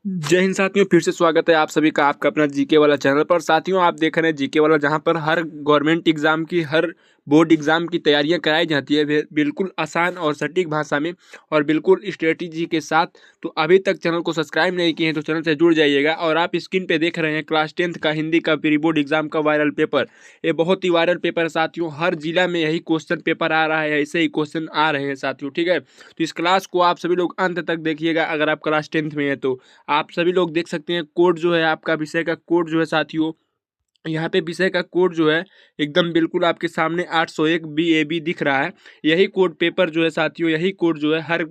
जय हिंद साथियों, फिर से स्वागत है आप सभी का आपका अपना जीके वाला चैनल पर। साथियों, आप देख रहे हैं जीके वाला, जहां पर हर गवर्नमेंट एग्जाम की, हर बोर्ड एग्जाम की तैयारियां कराई जाती है बिल्कुल आसान और सटीक भाषा में और बिल्कुल स्ट्रेटेजी के साथ। तो अभी तक चैनल को सब्सक्राइब नहीं किए हैं तो चैनल से जुड़ जाइएगा। और आप स्क्रीन पे देख रहे हैं क्लास 10th का हिंदी का प्री बोर्ड एग्जाम का वायरल पेपर। ये बहुत ही वायरल पेपर है साथियों, हर जिला में यही क्वेश्चन पेपर आ रहा है, ऐसे ही क्वेश्चन आ रहे हैं साथियों। ठीक है, तो इस क्लास को आप सभी लोग अंत तक देखिएगा। अगर आप क्लास 10th में है तो आप सभी लोग देख सकते हैं कोड जो है, आपका विषय का कोड जो है साथियों, यहाँ पे विषय का कोड जो है एकदम बिल्कुल आपके सामने 801 BAB दिख रहा है। यही कोड पेपर जो है साथियों, यही कोड जो है हर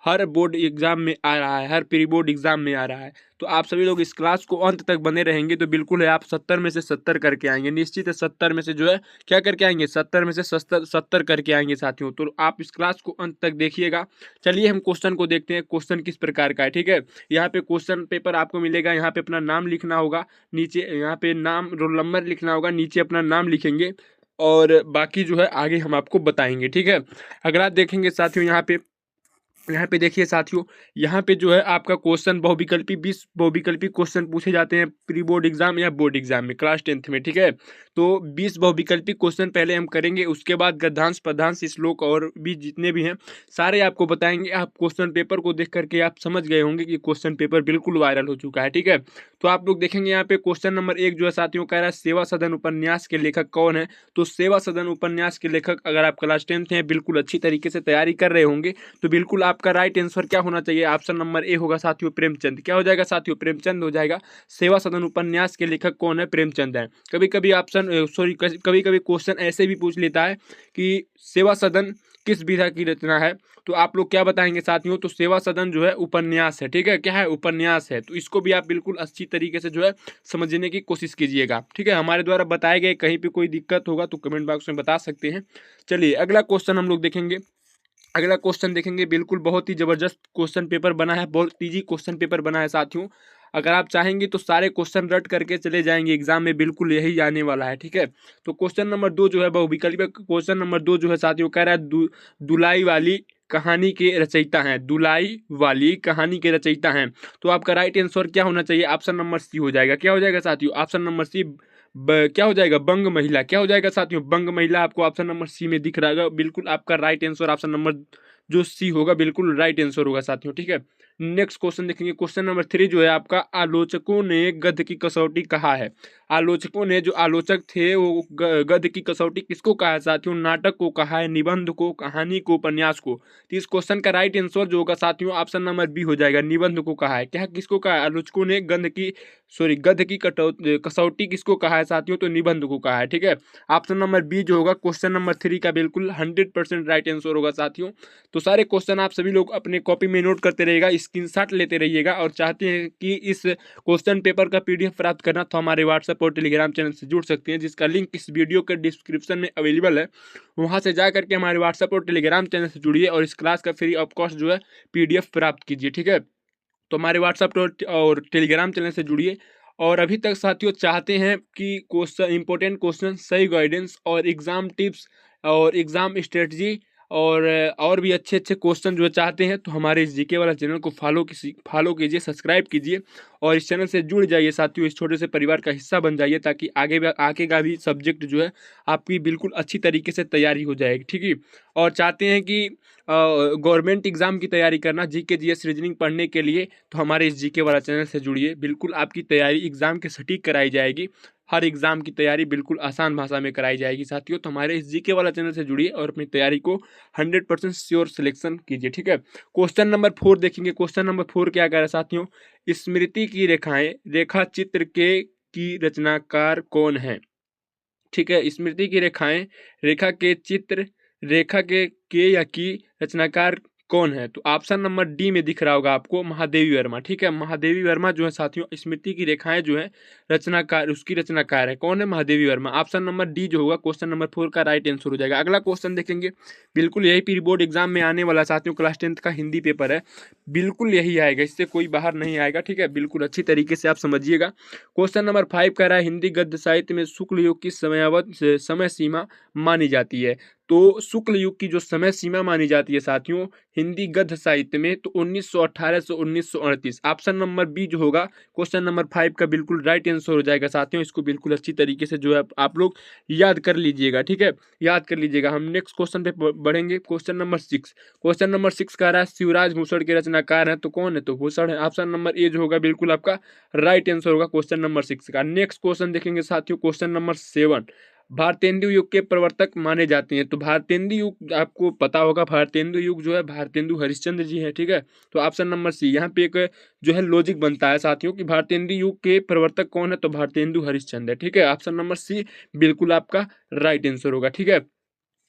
हर बोर्ड एग्जाम में आ रहा है, हर प्री बोर्ड एग्जाम में आ रहा है। तो आप सभी लोग इस क्लास को अंत तक बने रहेंगे तो बिल्कुल है आप 70 में से 70 करके आएंगे, निश्चित है 70 में से जो है क्या करके आएंगे, 70 में से 70 करके आएंगे साथियों। तो आप इस क्लास को अंत तक देखिएगा। चलिए हम क्वेश्चन को देखते हैं, क्वेश्चन किस प्रकार का है। ठीक है, यहाँ पे क्वेश्चन पेपर आपको मिलेगा, यहाँ पे अपना नाम लिखना होगा, नीचे यहाँ पे नाम रोल नंबर लिखना होगा, नीचे अपना नाम लिखेंगे और बाकी जो है आगे हम आपको बताएंगे। ठीक है, अगर आप देखेंगे साथियों, यहाँ पे देखिए साथियों, यहाँ पे जो है आपका क्वेश्चन बहुविकल्पी 20 बहुविकल्पी क्वेश्चन पूछे जाते हैं प्री बोर्ड एग्जाम या बोर्ड एग्जाम में क्लास 10th में। ठीक है, तो 20 बहुविकल्पी क्वेश्चन पहले हम करेंगे, उसके बाद गद्यांश पद्यांश श्लोक और भी जितने भी हैं सारे आपको बताएंगे। आप क्वेश्चन पेपर को देख करके आप समझ गए होंगे कि क्वेश्चन पेपर बिल्कुल वायरल हो चुका है। ठीक है, तो आप लोग देखेंगे यहाँ पे क्वेश्चन नंबर 1 जो है साथियों, कह रहा है सेवा सदन उपन्यास के लेखक कौन है। तो सेवा सदन उपन्यास के लेखक, अगर आप क्लास 10th हैं, बिल्कुल अच्छी तरीके से तैयारी कर रहे होंगे तो बिल्कुल आपका राइट आंसर क्या होना चाहिए, ऑप्शन नंबर ए होगा साथियों, प्रेमचंद। क्या हो जाएगा साथियों, प्रेमचंद हो जाएगा। सेवा सदन उपन्यास के लेखक कौन है, प्रेमचंद है। कभी कभी कभी कभी क्वेश्चन ऐसे भी पूछ लेता है कि सेवा सदन किस विधा की रचना है, तो आप लोग क्या बताएंगे साथियों, तो सेवा सदन जो है उपन्यास है। ठीक है, क्या है, उपन्यास है। तो इसको भी आप बिल्कुल अच्छी तरीके से जो है समझने की कोशिश कीजिएगा। ठीक है, हमारे द्वारा बताए गए कहीं पे कोई दिक्कत होगा तो कमेंट बॉक्स में बता सकते हैं। चलिए अगला क्वेश्चन हम लोग देखेंगे। अगला क्वेश्चन देखेंगे, बिल्कुल बहुत ही जबरदस्त क्वेश्चन पेपर बना है, बहुत इजी क्वेश्चन पेपर बना है साथियों। अगर आप चाहेंगे तो सारे क्वेश्चन रट करके चले जाएंगे एग्जाम में, बिल्कुल यही आने वाला है। ठीक है, तो क्वेश्चन नंबर 2 जो है बहुविकल्पी क्वेश्चन नंबर 2 जो है साथियों, कह रहा है दुलाई वाली कहानी के रचयिता हैं, दुलाई वाली कहानी के रचयिता हैं। तो आपका राइट आंसर क्या होना चाहिए, ऑप्शन नंबर सी हो जाएगा। क्या हो जाएगा साथियों, ऑप्शन नंबर सी। क्या हो जाएगा, बंग महिला। क्या हो जाएगा साथियों, बंग महिला आपको ऑप्शन नंबर सी में दिख रहा है। बिल्कुल आपका राइट आंसर ऑप्शन नंबर जो सी होगा बिल्कुल राइट आंसर होगा साथियों। ठीक है, नेक्स्ट क्वेश्चन देखेंगे, क्वेश्चन नंबर 3 जो है आपका, आलोचकों ने गद्य की कसौटी कहा है। आलोचकों ने, जो आलोचक थे वो गद्य की कसौटी किसको कहा है साथियों, नाटक को कहा है, निबंध को, कहानी को, उपन्यास को। तो इस क्वेश्चन का राइट आंसर जो होगा साथियों, ऑप्शन नंबर बी हो जाएगा, निबंध को कहा है। क्या, किसको कहा है, आलोचकों ने गद्य की कसौटी किसको कहा है साथियों, तो निबंध को कहा है। ठीक है, ऑप्शन नंबर बी जो होगा क्वेश्चन नंबर 3 का बिल्कुल 100% राइट आंसर होगा साथियों। तो सारे क्वेश्चन आप सभी लोग अपने कॉपी में नोट करते रहिएगा, स्क्रीनशॉट लेते रहिएगा। और चाहते हैं कि इस क्वेश्चन पेपर का PDF प्राप्त करना तो हमारे व्हाट्सएप और टेलीग्राम चैनल से जुड़ सकते हैं, जिसका लिंक इस वीडियो के डिस्क्रिप्शन में अवेलेबल है। वहां से जा करके हमारे व्हाट्सएप और टेलीग्राम चैनल से जुड़िए और इस क्लास का फ्री ऑफ कॉस्ट जो है PDF प्राप्त कीजिए। ठीक है, तो हमारे व्हाट्सएप और टेलीग्राम चैनल से जुड़िए। और अभी तक साथियों चाहते हैं कि क्वेश्चन, इंपॉर्टेंट क्वेश्चन, सही गाइडेंस और एग्जाम टिप्स और एग्जाम स्ट्रेटजी और भी अच्छे अच्छे क्वेश्चन जो चाहते हैं, तो हमारे इस जीके वाला चैनल को फॉलो कीजिए, सब्सक्राइब कीजिए और इस चैनल से जुड़ जाइए साथियों। इस छोटे से परिवार का हिस्सा बन जाइए ताकि आगे का भी सब्जेक्ट जो है आपकी बिल्कुल अच्छी तरीके से तैयारी हो जाएगी। ठीक है, और चाहते हैं कि गवर्नमेंट एग्जाम की तैयारी करना, जीके जीएस रीजनिंग पढ़ने के लिए, तो हमारे इस जीके वाला चैनल से जुड़िए। बिल्कुल आपकी तैयारी एग्जाम के सटीक कराई जाएगी, हर एग्जाम की तैयारी बिल्कुल आसान भाषा में कराई जाएगी साथियों। तो हमारे इस जीके वाला चैनल से जुड़िए और अपनी तैयारी को 100% श्योर सिलेक्शन कीजिए। ठीक है, क्वेश्चन नंबर 4 देखेंगे। क्वेश्चन नंबर 4 क्या कह रहा है साथियों, स्मृति की रेखाएं, रेखा चित्र के की रचनाकार कौन है। ठीक है, स्मृति की रेखाएं, रेखा के चित्र, रेखा के या की रचनाकार कौन है, तो ऑप्शन नंबर डी में दिख रहा होगा आपको, महादेवी वर्मा। ठीक है, महादेवी वर्मा जो है साथियों, स्मृति की रेखाएं जो है रचनाकार, उसकी रचनाकार है। कौन है, Mahadevi Verma. Option number D जो होगा क्वेश्चन नंबर 4 का राइट आंसर हो जाएगा। अगला क्वेश्चन देखेंगे, बिल्कुल यही प्री बोर्ड एग्जाम में आने वाला साथियों, क्लास 10th का हिंदी पेपर है, बिल्कुल यही आएगा, इससे कोई बाहर नहीं आएगा। ठीक है, बिल्कुल अच्छी तरीके से आप समझिएगा। क्वेश्चन नंबर 5 कह रहा है, हिंदी गद्य साहित्य में शुक्ल युग की समय सीमा मानी जाती है। तो शुक्ल युग की जो समय सीमा मानी जाती है साथियों हिंदी गद्य साहित्य में, तो 1918 से 1938। ऑप्शन नंबर बी जो होगा क्वेश्चन नंबर 5 का बिल्कुल राइट आंसर हो जाएगा साथियों। इसको बिल्कुल अच्छी तरीके से जो है आप लोग याद कर लीजिएगा, ठीक है, याद कर लीजिएगा। हम नेक्स्ट क्वेश्चन पे बढ़ेंगे। क्वेश्चन नंबर 6, क्वेश्चन नंबर 6 कह रहा है शिवराज भूषण के रचनाकार हैं, तो कौन है? तो भूषण है। ऑप्शन नंबर ए जो होगा बिल्कुल आपका राइट आंसर होगा क्वेश्चन नंबर 6 का। नेक्स्ट क्वेश्चन देखेंगे साथियों, क्वेश्चन नंबर 7, भारतेंदु युग के प्रवर्तक माने जाते हैं। तो भारतेंदु युग आपको पता होगा, भारतेंदु युग जो है भारतेंदु हरिश्चंद्र जी हैं, ठीक है। तो ऑप्शन नंबर सी, यहाँ पे एक जो है लॉजिक बनता है साथियों कि भारतेंदु युग के प्रवर्तक कौन है, तो भारतेंदु हरिश्चंद्र है, ठीक है। ऑप्शन नंबर सी बिल्कुल आपका राइट आंसर होगा, ठीक है।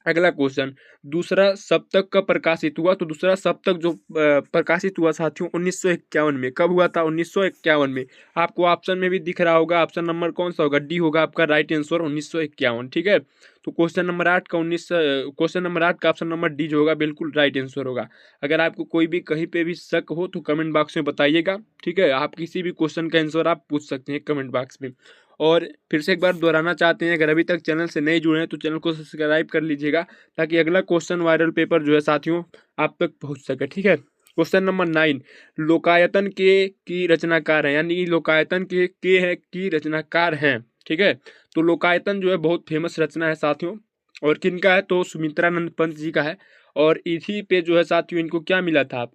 अगला क्वेश्चन, दूसरा सप्तक कब प्रकाशित हुआ? तो दूसरा सप्तक जो प्रकाशित हुआ साथियों 1951 में। कब हुआ था? 1951 में। आपको ऑप्शन में भी दिख रहा होगा, ऑप्शन नंबर कौन सा होगा? डी होगा आपका राइट आंसर 1951, ठीक है। तो क्वेश्चन नंबर 8 का क्वेश्चन नंबर 8 का ऑप्शन नंबर डी जो होगा बिल्कुल राइट आंसर होगा। अगर आपको कोई भी कहीं पे भी शक हो तो कमेंट बॉक्स में बताइएगा, ठीक है। आप किसी भी क्वेश्चन का आंसर आप पूछ सकते हैं कमेंट बॉक्स में। और फिर से एक बार दोहराना चाहते हैं, अगर अभी तक चैनल से नहीं जुड़े हैं तो चैनल को सब्सक्राइब कर लीजिएगा, ताकि अगला क्वेश्चन वायरल पेपर जो है साथियों आप तक पहुंच सके, ठीक है। क्वेश्चन नंबर 9, लोकायतन के की रचनाकार हैं, यानी कि लोकायतन के है की रचनाकार हैं, ठीक है। तो लोकायतन जो है बहुत फेमस रचना है साथियों, और किनका है? तो सुमित्रानंद पंत जी का है। और इसी पे जो है साथियों इनको क्या मिला था?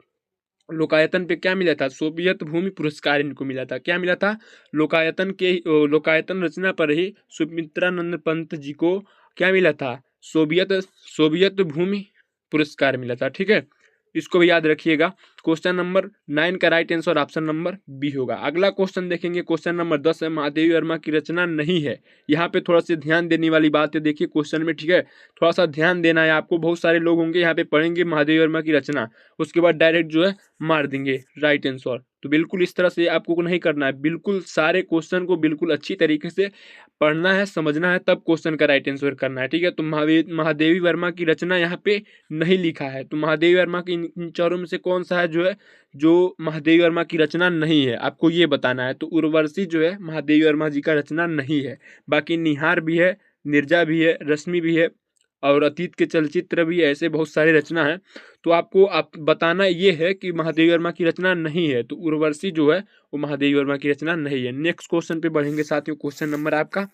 लोकायतन पे क्या मिला था? सोवियत भूमि पुरस्कार इनको मिला था। क्या मिला था? लोकायतन रचना पर ही सुमित्रानंद पंत जी को क्या मिला था? सोवियत सोवियत भूमि पुरस्कार मिला था, ठीक है। इसको भी याद रखिएगा। क्वेश्चन नंबर 9 का right answer option number B होगा। अगला क्वेश्चन देखेंगे, क्वेश्चन नंबर 10 है, महादेवी वर्मा की रचना नहीं है। यहाँ पे थोड़ा सा ध्यान देने वाली बात है, देखिए क्वेश्चन में, ठीक है। थोड़ा सा ध्यान देना है आपको। बहुत सारे लोग होंगे यहाँ पे पढ़ेंगे महादेवी वर्मा की रचना, उसके बाद डायरेक्ट जो है मार देंगे राइट आंसर। तो बिल्कुल इस तरह से आपको नहीं करना है। बिल्कुल सारे क्वेश्चन को बिल्कुल अच्छी तरीके से पढ़ना है, समझना है, तब क्वेश्चन का राइट आंसर करना है, ठीक है। तो महादेवी वर्मा की रचना यहाँ पे नहीं लिखा है। तो महादेवी वर्मा की इन चारों में से कौन सा है जो है जो महादेवी वर्मा की रचना नहीं है, आपको ये बताना है। तो उर्वशी जो है महादेवी वर्मा जी का रचना नहीं है। बाकी निहार भी है, निर्जा भी है, रश्मि भी है, और अतीत के चलचित्र भी, ऐसे बहुत सारी रचना है। तो आपको आप बताना ये है कि महादेवी वर्मा की रचना नहीं है। तो उर्वशी जो है वो महादेवी वर्मा की रचना नहीं है। नेक्स्ट क्वेश्चन पे बढ़ेंगे साथियों। क्वेश्चन नंबर आपका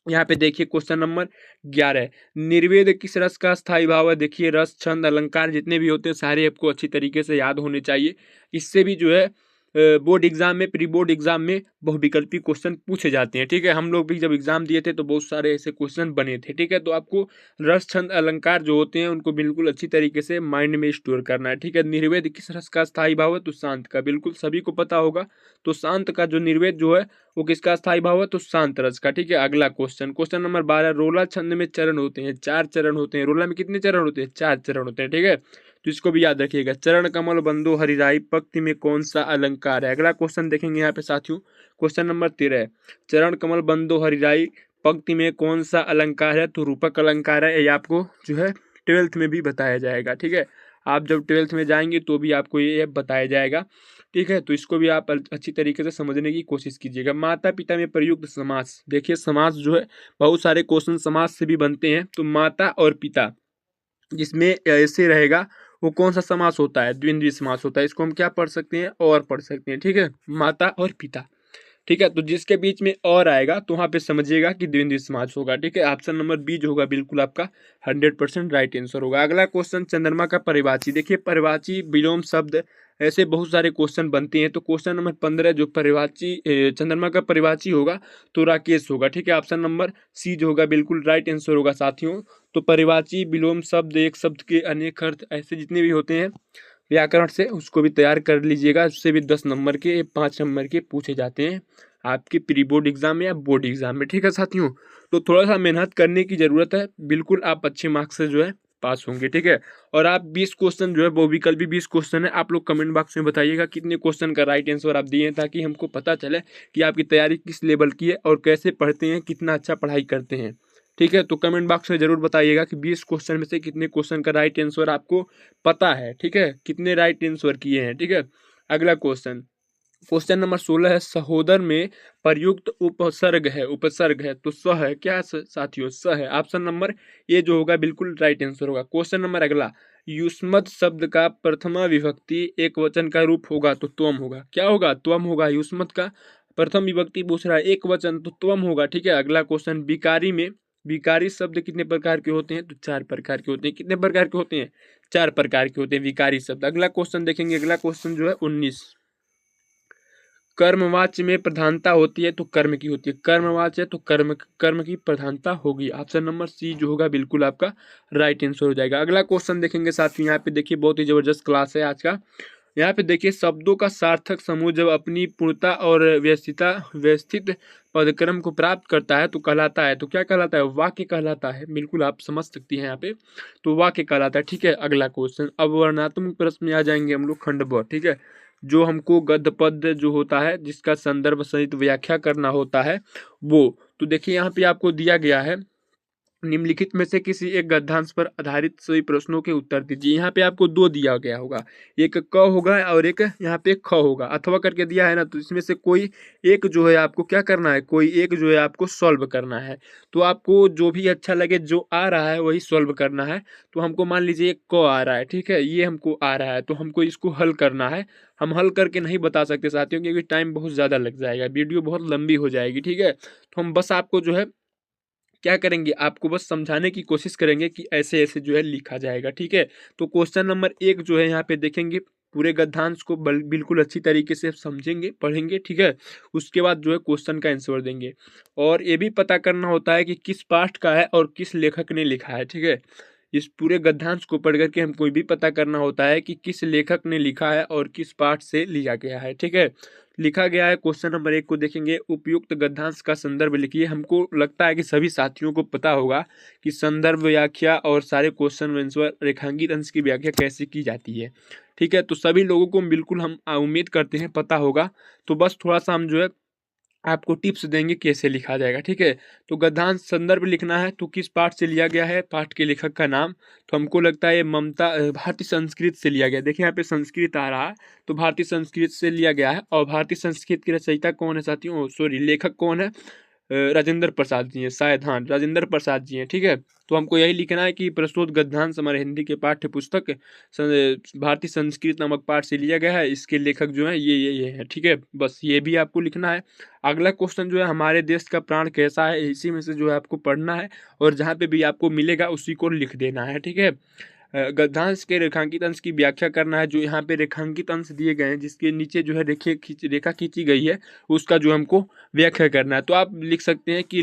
यहाँ पे देखिए क्वेश्चन नंबर 11, निर्वेद किस रस का स्थायी भाव है? देखिए रस, छंद, अलंकार जितने भी होते हैं सारे आपको अच्छी तरीके से याद होने चाहिए। इससे भी जो है बोर्ड एग्जाम में, प्री बोर्ड एग्जाम में बहुविकल्पी क्वेश्चन पूछे जाते हैं, ठीक है। हम लोग भी जब एग्जाम दिए थे तो बहुत सारे ऐसे क्वेश्चन बने थे, ठीक है। तो आपको रस, छंद, अलंकार जो होते हैं उनको बिल्कुल अच्छी तरीके से माइंड में स्टोर करना है, ठीक है। निर्वेद किस रस का स्थायी भाव है? तो शांत का, बिल्कुल सभी को पता होगा। तो शांत का जो निर्वेद जो है वो किसका स्थायी भाव है? तो शांत रस का, ठीक है। अगला क्वेश्चन, क्वेश्चन नंबर 12, रोला छंद में चरण होते हैं, 4 चरण होते हैं। रोला में कितने चरण होते हैं? 4 चरण होते हैं, ठीक है। तो इसको भी याद रखिएगा। चरण कमल बंदो हरिराई पंक्ति में कौन सा अलंकार है? अगला क्वेश्चन देखेंगे यहाँ पे साथियों, क्वेश्चन नंबर 13, चरण कमल बंदो हरिराई पंक्ति में कौन सा अलंकार है? तो रूपक अलंकार है। ये आपको जो है 12th में भी बताया जाएगा, ठीक है। आप जब 12th में जाएंगे तो भी आपको ये बताया जाएगा, ठीक है। तो इसको भी आप अच्छी तरीके से समझने की कोशिश कीजिएगा। माता पिता में प्रयुक्त समास, देखिए समास जो है बहुत सारे क्वेश्चन समास से भी बनते हैं। तो माता और पिता जिसमें ऐसे रहेगा वो कौन सा समास होता है? द्विंद्वी समास होता है। इसको हम क्या पढ़ सकते हैं? और पढ़ सकते हैं, ठीक है। माता और पिता, ठीक है। तो जिसके बीच में और आएगा तो वहाँ पे समझिएगा कि द्विंद्वी समास होगा, ठीक है। ऑप्शन नंबर बी जो होगा बिल्कुल आपका 100% राइट आंसर होगा। अगला क्वेश्चन, चंद्रमा का परिवाची, देखिए परिवाची, विलोम शब्द, ऐसे बहुत सारे क्वेश्चन बनते हैं। तो क्वेश्चन नंबर 15 जो परिवाची चंद्रमा का परिवाची होगा तो राकेश होगा, ठीक है। ऑप्शन नंबर सी जो होगा बिल्कुल राइट आंसर होगा साथियों। तो परिवाची, विलोम शब्द, एक शब्द के अनेक अर्थ, ऐसे जितने भी होते हैं व्याकरण से, उसको भी तैयार कर लीजिएगा। उससे भी 10 नंबर के, 5 नंबर के पूछे जाते हैं आपके प्री बोर्ड एग्जाम में या बोर्ड एग्जाम में, ठीक है साथियों। तो थोड़ा सा मेहनत करने की ज़रूरत है, बिल्कुल आप अच्छे मार्क्स से जो है पास होंगे, ठीक है। और आप 20 क्वेश्चन जो है बहुविकल्पी 20 क्वेश्चन है, आप लोग कमेंट बॉक्स में बताइएगा कितने क्वेश्चन का राइट आंसर आप दिए हैं, ताकि हमको पता चले कि आपकी तैयारी किस लेवल की है और कैसे पढ़ते हैं, कितना अच्छा पढ़ाई करते हैं, ठीक है। तो कमेंट बॉक्स में जरूर बताइएगा कि 20 क्वेश्चन में से कितने क्वेश्चन का राइट आंसर आपको पता है, ठीक है, कितने राइट आंसर किए हैं, ठीक है। अगला क्वेश्चन, क्वेश्चन नंबर 16 है, सहोदर में प्रयुक्त उपसर्ग है, उपसर्ग है तो स है क्या साथियों, स है। ऑप्शन नंबर ये जो होगा बिल्कुल राइट आंसर होगा। क्वेश्चन नंबर अगला, युष्मत शब्द का प्रथमा विभक्ति एक वचन का रूप होगा तो त्वम होगा। क्या होगा? त्वम होगा। युष्मत का प्रथम विभक्ति पूछ रहा है, एक वचन तो त्वम होगा। ठीक है, अगला क्वेश्चन, विकारी में विकारी शब्द कितने प्रकार के होते हैं? तो 4 प्रकार के होते हैं। कितने प्रकार के होते हैं? 4 प्रकार के होते हैं विकारी शब्द। अगला क्वेश्चन देखेंगे, अगला क्वेश्चन जो है 19, कर्मवाच्य में प्रधानता होती है तो कर्म की होती है। कर्मवाच्य है तो कर्म कर्म की प्रधानता होगी। ऑप्शन नंबर सी जो होगा बिल्कुल आपका राइट आंसर हो जाएगा। अगला क्वेश्चन देखेंगे साथियों, यहाँ पे देखिए बहुत ही जबरदस्त क्लास है आज का। यहाँ पे देखिए, शब्दों का सार्थक समूह जब अपनी पूर्णता और व्यवस्थित पदक्रम को प्राप्त करता है तो कहलाता है, तो क्या कहलाता है? वाक्य कहलाता है। बिल्कुल आप समझ सकती हैं यहाँ पे, तो वाक्य कहलाता है। ठीक है, अगला क्वेश्चन, अब वर्णनात्मक प्रश्न में आ जाएंगे हम लोग खंड ब। ठीक है, जो हमको गद्य पद्य जो होता है जिसका संदर्भ सहित व्याख्या करना होता है वो, तो देखिए यहाँ पे आपको दिया गया है, निम्नलिखित में से किसी एक गद्यांश पर आधारित सभी प्रश्नों के उत्तर दीजिए। यहाँ पे आपको दो दिया गया होगा, एक क होगा और एक यहाँ पे ख होगा। अथवा करके दिया है ना, तो इसमें से कोई एक जो है आपको क्या करना है, कोई एक जो है आपको सॉल्व करना है। तो आपको जो भी अच्छा लगे, जो आ रहा है वही सॉल्व करना है। तो हमको मान लीजिए क आ रहा है, ठीक है, ये हमको आ रहा है तो हमको इसको हल करना है। हम हल करके नहीं बता सकते साथियों, क्योंकि टाइम बहुत ज़्यादा लग जाएगा, वीडियो बहुत लंबी हो जाएगी। ठीक है, तो हम बस आपको जो है क्या करेंगे, आपको बस समझाने की कोशिश करेंगे कि ऐसे ऐसे जो है लिखा जाएगा। ठीक है, तो क्वेश्चन नंबर 1 जो है यहाँ पे देखेंगे, पूरे गद्यांश को बिल्कुल अच्छी तरीके से समझेंगे, पढ़ेंगे। ठीक है, उसके बाद जो है क्वेश्चन का आंसर देंगे। और ये भी पता करना होता है कि किस पाठ का है और किस लेखक ने लिखा है। ठीक है, इस पूरे गद्यांश को पढ़ करके हमको ये भी पता करना होता है कि किस लेखक ने लिखा है और किस पाठ से लिया गया है। ठीक है, लिखा गया है। क्वेश्चन नंबर 1 को देखेंगे, उपयुक्त गद्यांश का संदर्भ लिखिए। हमको लगता है कि सभी साथियों को पता होगा कि संदर्भ व्याख्या और सारे क्वेश्चन आंसर रेखांकित अंश की व्याख्या कैसे की जाती है। ठीक है, तो सभी लोगों को बिल्कुल हम उम्मीद करते हैं पता होगा। तो बस थोड़ा सा हम जो है आपको टिप्स देंगे कैसे लिखा जाएगा। ठीक है, तो गद्यांश संदर्भ लिखना है तो किस पाठ से लिया गया है, पाठ के लेखक का नाम। तो हमको लगता है ये ममता भारतीय संस्कृत से लिया गया। देखिए यहाँ पे संस्कृत आ रहा है, तो भारतीय संस्कृत से लिया गया है। और भारतीय संस्कृत की रचयिता कौन है साथियों, सॉरी लेखक कौन है? राजेंद्र प्रसाद जी हैं शायद, हाँ राजेंद्र प्रसाद जी हैं। ठीक है, तो हमको यही लिखना है कि प्रस्तुत गद्यांश हमारे हिंदी के पाठ्य पुस्तक भारतीय संस्कृत नामक पाठ से लिया गया है। इसके लेखक जो है ये है। ठीक है, बस ये भी आपको लिखना है। अगला क्वेश्चन जो है, हमारे देश का प्राण कैसा है, इसी में से जो है आपको पढ़ना है और जहाँ पे भी आपको मिलेगा उसी को लिख देना है। ठीक है, गद्यांश के रेखांकित अंश की व्याख्या करना है। जो यहाँ पे रेखांकित अंश दिए गए हैं जिसके नीचे जो है रेखा खींची गई है, उसका जो हमको व्याख्या करना है। तो आप लिख सकते हैं कि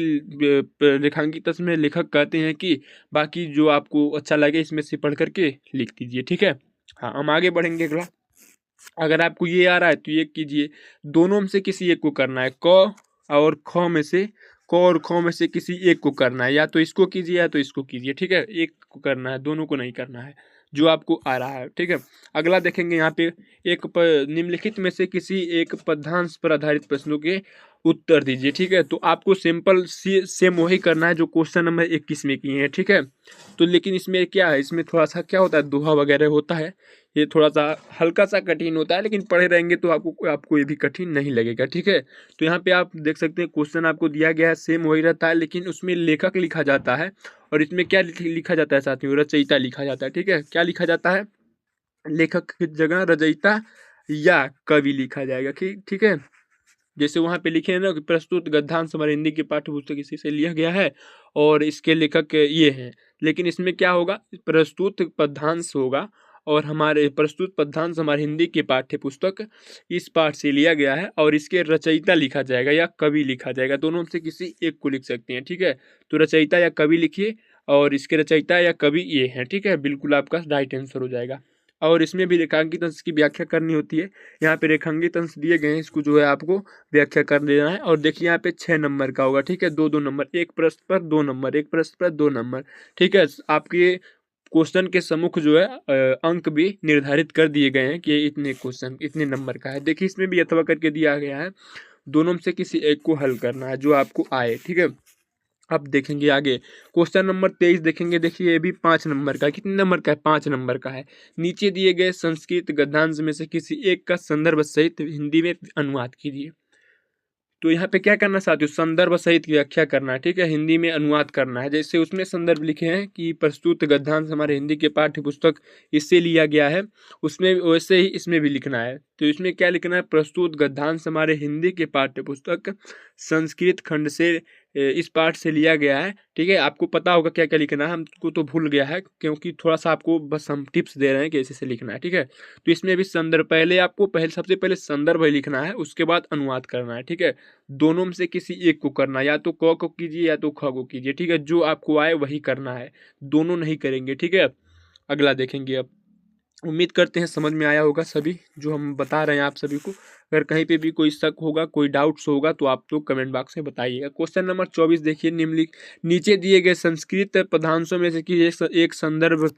रेखांकित अंश में लेखक कहते हैं कि, बाकी जो आपको अच्छा लगे इसमें से पढ़ करके लिख दीजिए। ठीक है, हाँ हम आगे बढ़ेंगे। अगला, अगर आपको ये आ रहा है तो ये कीजिए, दोनों में से किसी एक को करना है। क और ख में से, क और ख में से किसी एक को करना है, या तो इसको कीजिए या तो इसको कीजिए। ठीक है, एक को करना है, दोनों को नहीं करना है, जो आपको आ रहा है। ठीक है, अगला देखेंगे यहाँ पे, निम्नलिखित में से किसी एक पद्यांश पर आधारित प्रश्नों के उत्तर दीजिए। ठीक है, तो आपको सिंपल सेम वही करना है जो क्वेश्चन नंबर 21 में किए हैं। ठीक है, तो लेकिन इसमें क्या है, इसमें थोड़ा सा क्या होता है, दोहा वगैरह होता है, ये थोड़ा सा हल्का सा कठिन होता है, लेकिन पढ़े रहेंगे तो आपको ये भी कठिन नहीं लगेगा। ठीक है, तो यहाँ पे आप देख सकते हैं क्वेश्चन आपको दिया गया है, सेम वही रहता है, लेकिन उसमें लेखक लिखा जाता है और इसमें क्या लिखा जाता है साथियों, रचयिता लिखा जाता है। ठीक है, क्या लिखा जाता है, लेखक की जगह रचयिता या कवि लिखा जाएगा। ठीक है, जैसे वहाँ पे लिखे हैं ना कि प्रस्तुत गद्यांश हमारे हिंदी की पाठ्य पुस्तक इसी से लिया गया है और इसके लेखक ये हैं, लेकिन इसमें क्या होगा, प्रस्तुत पद्यांश होगा और हमारे प्रस्तुत पद्यांश हमारे हिंदी की पाठ्य पुस्तक इस पाठ से लिया गया है और इसके रचयिता लिखा जाएगा या कवि लिखा जाएगा, दोनों में से किसी एक को लिख सकते हैं। ठीक है, तो रचयिता या कवि लिखिए और इसके रचयिता या कवि ये हैं। ठीक है, बिल्कुल आपका राइट आंसर हो जाएगा। और इसमें भी रेखांकित अंश की व्याख्या करनी होती है। यहाँ पे रेखांकित अंश दिए गए हैं, इसको जो है आपको व्याख्या कर देना है। और देखिए यहाँ पे 6 नंबर का होगा। ठीक है, 2-2 नंबर, एक प्रश्न पर 2 नंबर, एक प्रश्न पर 2 नंबर। ठीक है, आपके क्वेश्चन के सम्मुख जो है अंक भी निर्धारित कर दिए गए हैं कि इतने क्वेश्चन इतने नंबर का है। देखिए इसमें भी अथवा करके दिया गया है, दोनों में से किसी एक को हल करना है जो आपको आए। ठीक है, अब देखेंगे आगे क्वेश्चन नंबर 23 देखेंगे। देखिए ये भी 5 नंबर का, कितने नंबर का है? 5 नंबर का है। नीचे दिए गए संस्कृत गद्यांश में से किसी एक का संदर्भ सहित हिंदी में अनुवाद कीजिए। तो यहाँ पे क्या करना चाहते हो? संदर्भ सहित व्याख्या करना है, ठीक है, हिंदी में अनुवाद करना है। जैसे उसमें संदर्भ लिखे हैं कि प्रस्तुत गद्यांश हमारे हिंदी के पाठ्य पुस्तक इससे लिया गया है, उसमें वैसे ही इसमें भी लिखना है। तो इसमें क्या लिखना है? प्रस्तुत गद्यांश हमारे हिंदी के पाठ्य पुस्तक संस्कृत खंड से इस पाठ से लिया गया है, ठीक है। आपको पता होगा क्या क्या लिखना है, हमको तो भूल गया है क्योंकि थोड़ा सा आपको बस हम टिप्स दे रहे हैं कि ऐसे से लिखना है, ठीक है। तो इसमें भी संदर्भ पहले आपको सबसे पहले संदर्भ लिखना है, उसके बाद अनुवाद करना है, ठीक है। दोनों में से किसी एक को करना है, या तो क को कीजिए या तो ख को कीजिए, ठीक है। जो आपको आए वही करना है, दोनों नहीं करेंगे, ठीक है। अगला देखेंगे। अब उम्मीद करते हैं समझ में आया होगा सभी जो हम बता रहे हैं आप सभी को। अगर कहीं पे भी कोई शक होगा, कोई डाउट्स होगा तो आप लोग कमेंट बॉक्स में बताइएगा। क्वेश्चन नंबर 24 देखिए, निम्नलिखित नीचे दिए गए संस्कृत पदांशों में से एक संदर्भ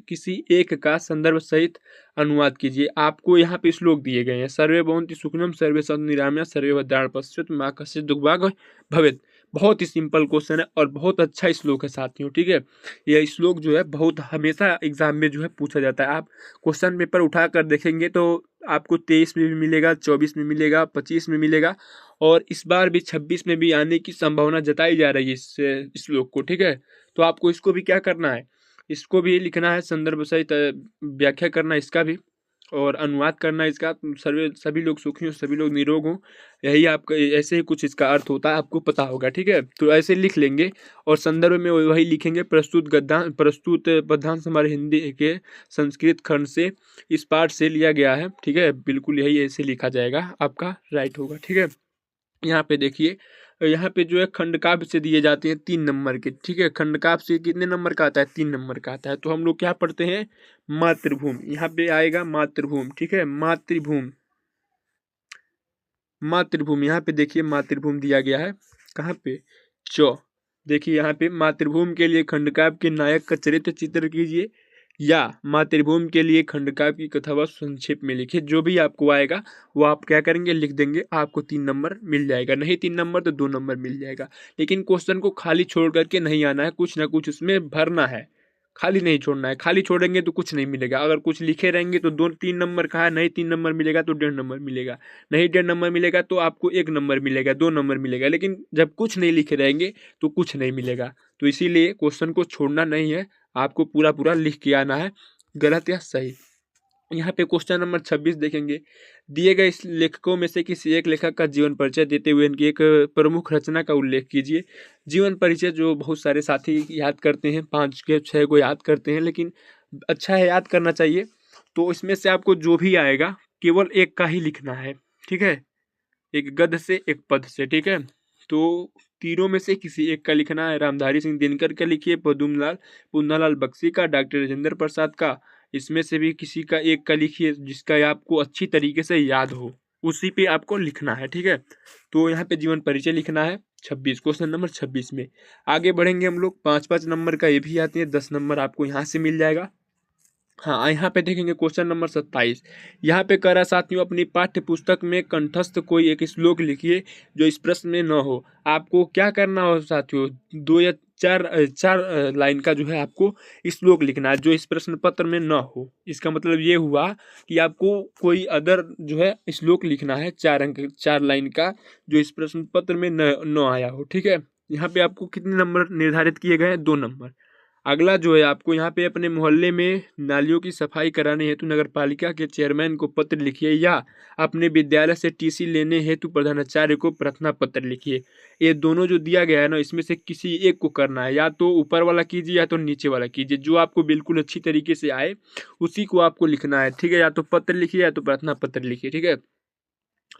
किसी एक का संदर्भ सहित अनुवाद कीजिए। आपको यहाँ पे श्लोक दिए गए हैं, सर्वे भवन्ति सुखिनः सर्वे सन्तु निरामया सर्वे भद्राणि पश्यन्तु मा कश्चित् दुर्भाग्यः भवेत्। बहुत ही सिंपल क्वेश्चन है और बहुत अच्छा श्लोक है साथियों, ठीक है। यह श्लोक जो है बहुत हमेशा एग्जाम में जो है पूछा जाता है। आप क्वेश्चन पेपर उठा कर देखेंगे तो आपको 23 में भी मिलेगा, 24 में मिलेगा, 25 में मिलेगा और इस बार भी 26 में भी आने की संभावना जताई जा रही है इस श्लोक को, ठीक है। तो आपको इसको भी क्या करना है? इसको भी लिखना है, संदर्भ सहित व्याख्या करना है इसका भी और अनुवाद करना है इसका। सभी लोग सुखी हों, सभी लोग निरोग हों, यही आपका ऐसे ही कुछ इसका अर्थ होता है, आपको पता होगा, ठीक है। तो ऐसे लिख लेंगे और संदर्भ में वही लिखेंगे, प्रस्तुत पदांश हमारे हिंदी के संस्कृत खंड से इस पाठ से लिया गया है, ठीक है। बिल्कुल यही ऐसे लिखा जाएगा, आपका राइट होगा, ठीक है। यहाँ पे देखिए, यहाँ पे जो है खंडकाव्य से दिए जाते हैं 3 नंबर के, ठीक है। खंडकाव्य से कितने नंबर का आता है? 3 नंबर का आता है। तो हम लोग क्या पढ़ते हैं? मातृभूमि। यहाँ पे आएगा मातृभूमि, ठीक है, मातृभूमि। मातृभूमि यहाँ पे देखिए मातृभूमि दिया गया है, कहाँ पे? देखिए यहाँ पे मातृभूमि के लिए खंडकाव्य के नायक का चरित्र चित्र कीजिए या मातृभूमि के लिए खंडकाव्य की कथा व संक्षेप में लिखिए। जो भी आपको आएगा वो आप क्या करेंगे? लिख देंगे, आपको 3 नंबर मिल जाएगा। नहीं 3 नंबर तो 2 नंबर मिल जाएगा। लेकिन क्वेश्चन को खाली छोड़ करके नहीं आना है, कुछ ना कुछ उसमें भरना है, खाली नहीं छोड़ना है। खाली छोड़ेंगे तो कुछ नहीं मिलेगा। अगर कुछ लिखे रहेंगे तो 2-3 नंबर का है, नहीं 3 नंबर मिलेगा तो 1.5 नंबर मिलेगा, नहीं 1.5 नंबर मिलेगा तो आपको 1 नंबर मिलेगा, 2 नंबर मिलेगा। लेकिन जब कुछ नहीं लिखे रहेंगे तो कुछ नहीं मिलेगा। तो इसीलिए क्वेश्चन को छोड़ना नहीं है, आपको पूरा पूरा लिख के आना है, गलत या सही। यहाँ पे क्वेश्चन नंबर 26 देखेंगे। दिए गए इस लेखकों में से किसी एक लेखक का जीवन परिचय देते हुए इनकी एक प्रमुख रचना का उल्लेख कीजिए। जीवन परिचय जो बहुत सारे साथी याद करते हैं, 5 के 6 को याद करते हैं, लेकिन अच्छा है याद करना चाहिए। तो इसमें से आपको जो भी आएगा केवल एक का ही लिखना है, ठीक है, एक गद्य से एक पद से, ठीक है। तो तीनों में से किसी एक का लिखना है। रामधारी सिंह दिनकर का लिखिए, पदुमलाल पुन्नालाल बख्शी का, डॉक्टर राजेंद्र प्रसाद का, इसमें से भी किसी का एक का लिखिए जिसका आपको अच्छी तरीके से याद हो, उसी पे आपको लिखना है, ठीक है। तो यहाँ पे जीवन परिचय लिखना है 26, क्वेश्चन नंबर 26 में। आगे बढ़ेंगे हम लोग, 5-5 नंबर का ये भी आते हैं, 10 नंबर आपको यहाँ से मिल जाएगा। हाँ, यहाँ पे देखेंगे क्वेश्चन नंबर 27। यहाँ पे कह रहा साथियों, अपनी पाठ्य पुस्तक में कंठस्थ कोई एक श्लोक लिखिए जो इस प्रश्न में न हो। आपको क्या करना हो साथियों? 2 या 4 लाइन का जो है आपको श्लोक लिखना है जो इस प्रश्न पत्र में न हो। इसका मतलब ये हुआ कि आपको कोई अदर जो है श्लोक लिखना है 4 लाइन का जो इस प्रश्न पत्र में न आया हो, ठीक है। यहाँ पे आपको कितने नंबर निर्धारित किए गए हैं? 2 नंबर। अगला जो है आपको यहाँ पे अपने मोहल्ले में नालियों की सफाई कराने हेतु नगर पालिका के चेयरमैन को पत्र लिखिए या अपने विद्यालय से टीसी लेने हेतु प्रधानाचार्य को प्रार्थना पत्र लिखिए। ये दोनों जो दिया गया है ना, इसमें से किसी एक को करना है, या तो ऊपर वाला कीजिए या तो नीचे वाला कीजिए। जो आपको बिल्कुल अच्छी तरीके से आए उसी को आपको लिखना है, ठीक है। या तो पत्र लिखिए या तो प्रार्थना पत्र लिखिए, ठीक है।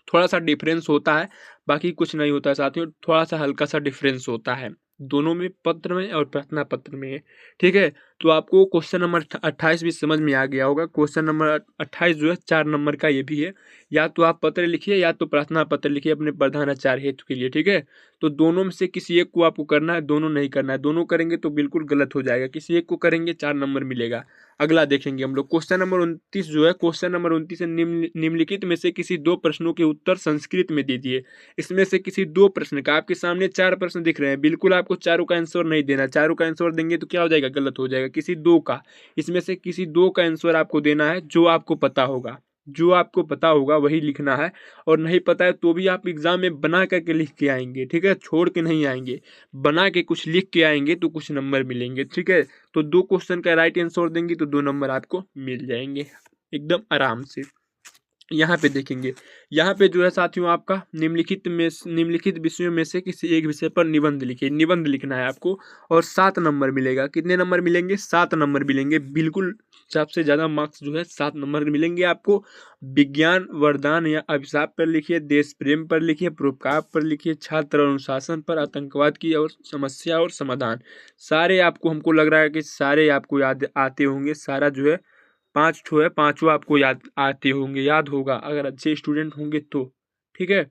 थोड़ा सा डिफरेंस होता है, बाकी कुछ नहीं होता है साथियों, थोड़ा सा हल्का सा डिफरेंस होता है दोनों में, पत्र में और प्रार्थना पत्र में, ठीक है। तो आपको क्वेश्चन नंबर 28 भी समझ में आ गया होगा। क्वेश्चन नंबर 28 जो है 4 नंबर का ये भी है। या तो आप पत्र लिखिए या तो प्रार्थना पत्र लिखिए अपने प्रधानाचार्य हेतु के लिए, ठीक है। तो दोनों में से किसी एक को आपको करना है, दोनों नहीं करना है। दोनों करेंगे तो बिल्कुल गलत हो जाएगा, किसी एक को करेंगे 4 नंबर मिलेगा। अगला देखेंगे हम लोग क्वेश्चन नंबर 29 जो है, क्वेश्चन नंबर 29 है, निम्नलिखित में से किसी 2 प्रश्नों के उत्तर संस्कृत में दीजिए। इसमें से किसी 2 प्रश्न का, आपके सामने 4 प्रश्न दिख रहे हैं, बिल्कुल आपको चारों का आंसर नहीं देना। चारों का आंसर देंगे तो क्या हो जाएगा, गलत हो जाएगा। किसी 2 का, इसमें से किसी 2 का आंसर आपको देना है जो आपको पता होगा, जो आपको पता होगा वही लिखना है। और नहीं पता है तो भी आप एग्जाम में बना करके लिख के आएंगे, ठीक है, छोड़ के नहीं आएंगे, बना के कुछ लिख के आएंगे तो कुछ नंबर मिलेंगे, ठीक है। तो 2 क्वेश्चन का राइट आंसर देंगे तो 2 नंबर आपको मिल जाएंगे एकदम आराम से। यहाँ पे देखेंगे, यहाँ पे जो है साथियों आपका निम्नलिखित विषयों में से किसी एक विषय पर निबंध लिखिए। निबंध लिखना है आपको और 7 नंबर मिलेगा। कितने नंबर मिलेंगे, 7 नंबर मिलेंगे। बिल्कुल सबसे ज़्यादा मार्क्स जो है 7 नंबर मिलेंगे आपको। विज्ञान वरदान या अभिशाप पर लिखिए, देश प्रेम पर लिखिए, परोपकार पर लिखिए, छात्र अनुशासन पर, आतंकवाद की और समस्या और समाधान। सारे आपको, हमको लग रहा है कि सारे आपको याद आते होंगे। सारा जो है 5 ठो है, पाँचों आपको याद आते होंगे, याद होगा अगर अच्छे स्टूडेंट होंगे तो, ठीक है।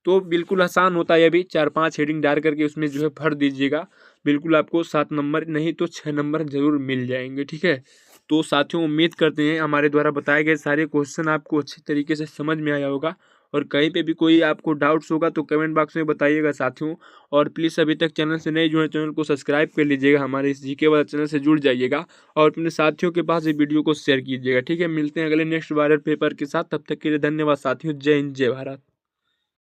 तो बिल्कुल आसान होता है, अभी 4-5 हेडिंग डाल करके उसमें जो है भर दीजिएगा, बिल्कुल आपको 7 नंबर नहीं तो 6 नंबर जरूर मिल जाएंगे, ठीक है। तो साथियों उम्मीद करते हैं हमारे द्वारा बताए गए सारे क्वेश्चन आपको अच्छी तरीके से समझ में आया होगा। और कहीं पे भी कोई आपको डाउट्स होगा तो कमेंट बॉक्स में बताइएगा साथियों। और प्लीज़ अभी तक चैनल से नहीं जुड़े, चैनल को सब्सक्राइब कर लीजिएगा, हमारे इस जीके वाला चैनल से जुड़ जाइएगा और अपने साथियों के पास ये वीडियो को शेयर कीजिएगा, ठीक है। मिलते हैं अगले नेक्स्ट वायरल पेपर के साथ, तब तक के लिए धन्यवाद साथियों। जय हिंद, जय भारत।